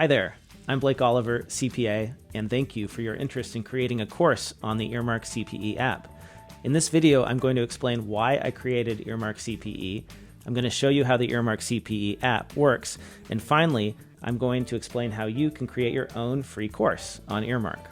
Hi there, I'm Blake Oliver, CPA, and thank you for your interest in creating a course on the Earmark CPE app. In this video, I'm going to explain why I created Earmark CPE. I'm going to show you how the Earmark CPE app works, and finally, I'm going to explain how you can create your own free course on Earmark.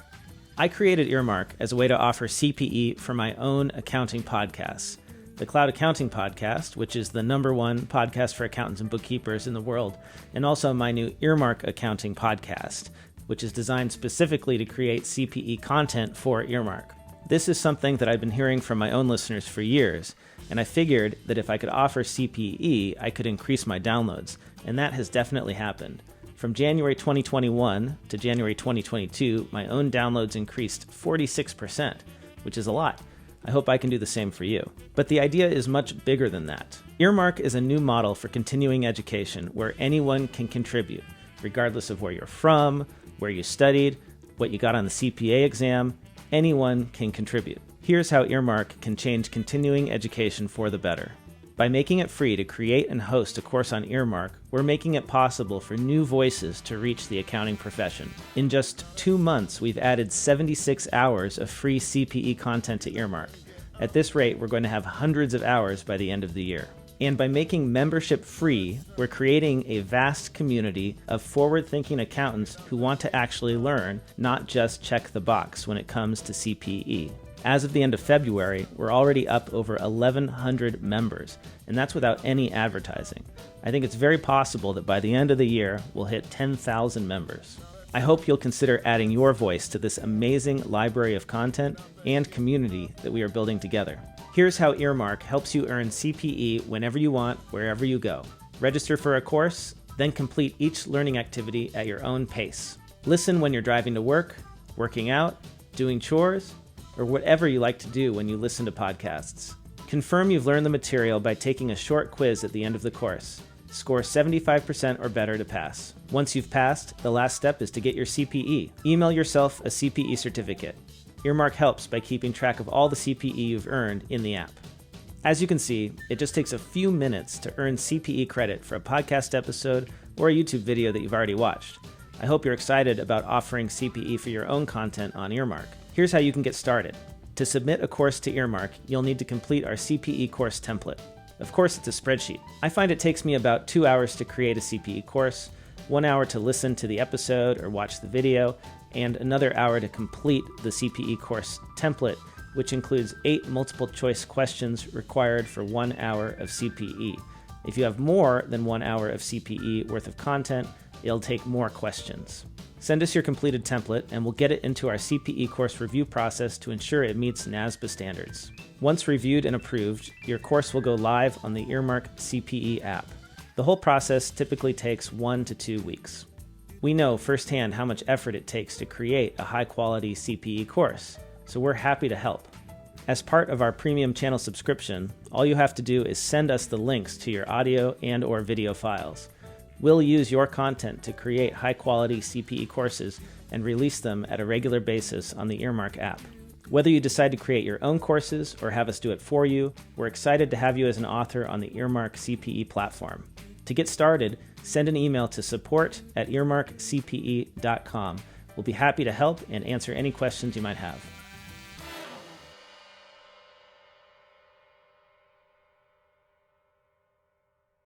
I created Earmark as a way to offer CPE for my own accounting podcasts. The Cloud Accounting Podcast, which is the #1 podcast for accountants and bookkeepers in the world, and also my new Earmark Accounting Podcast, which is designed specifically to create CPE content for Earmark. This is something that I've been hearing from my own listeners for years, and I figured that if I could offer CPE, I could increase my downloads, and that has definitely happened. From January 2021 to January 2022, my own downloads increased 46%, which is a lot. I hope I can do the same for you. But the idea is much bigger than that. Earmark is a new model for continuing education where anyone can contribute, regardless of where you're from, where you studied, what you got on the CPA exam. Anyone can contribute. Here's how Earmark can change continuing education for the better. By making it free to create and host a course on Earmark, we're making it possible for new voices to reach the accounting profession. In just 2 months, we've added 76 hours of free CPE content to Earmark. At this rate, we're going to have hundreds of hours by the end of the year. And by making membership free, we're creating a vast community of forward-thinking accountants who want to actually learn, not just check the box when it comes to CPE. As of the end of February, we're already up over 1,100 members, and that's without any advertising. I think it's very possible that by the end of the year, we'll hit 10,000 members. I hope you'll consider adding your voice to this amazing library of content and community that we are building together. Here's how Earmark helps you earn CPE whenever you want, wherever you go. Register for a course, then complete each learning activity at your own pace. Listen when you're driving to work, working out, doing chores, or whatever you like to do when you listen to podcasts. Confirm you've learned the material by taking a short quiz at the end of the course. Score 75% or better to pass. Once you've passed, the last step is to get your CPE. Email yourself a CPE certificate. Earmark helps by keeping track of all the CPE you've earned in the app. As you can see, it just takes a few minutes to earn CPE credit for a podcast episode or a YouTube video that you've already watched. I hope you're excited about offering CPE for your own content on Earmark. Here's how you can get started. To submit a course to Earmark, you'll need to complete our CPE course template. Of course, it's a spreadsheet. I find it takes me about 2 hours to create a CPE course, 1 hour to listen to the episode or watch the video, and another hour to complete the CPE course template, which includes 8 multiple choice questions required for 1 hour of CPE. If you have more than 1 hour of CPE worth of content, it'll take more questions. Send us your completed template and we'll get it into our CPE course review process to ensure it meets NASBA standards. Once reviewed and approved, your course will go live on the Earmark CPE app. The whole process typically takes 1 to 2 weeks. We know firsthand how much effort it takes to create a high-quality CPE course, so we're happy to help. As part of our premium channel subscription, all you have to do is send us the links to your audio and/or video files. We'll use your content to create high-quality CPE courses and release them at a regular basis on the Earmark app. Whether you decide to create your own courses or have us do it for you, we're excited to have you as an author on the Earmark CPE platform. To get started, send an email to support@earmarkcpe.com. We'll be happy to help and answer any questions you might have.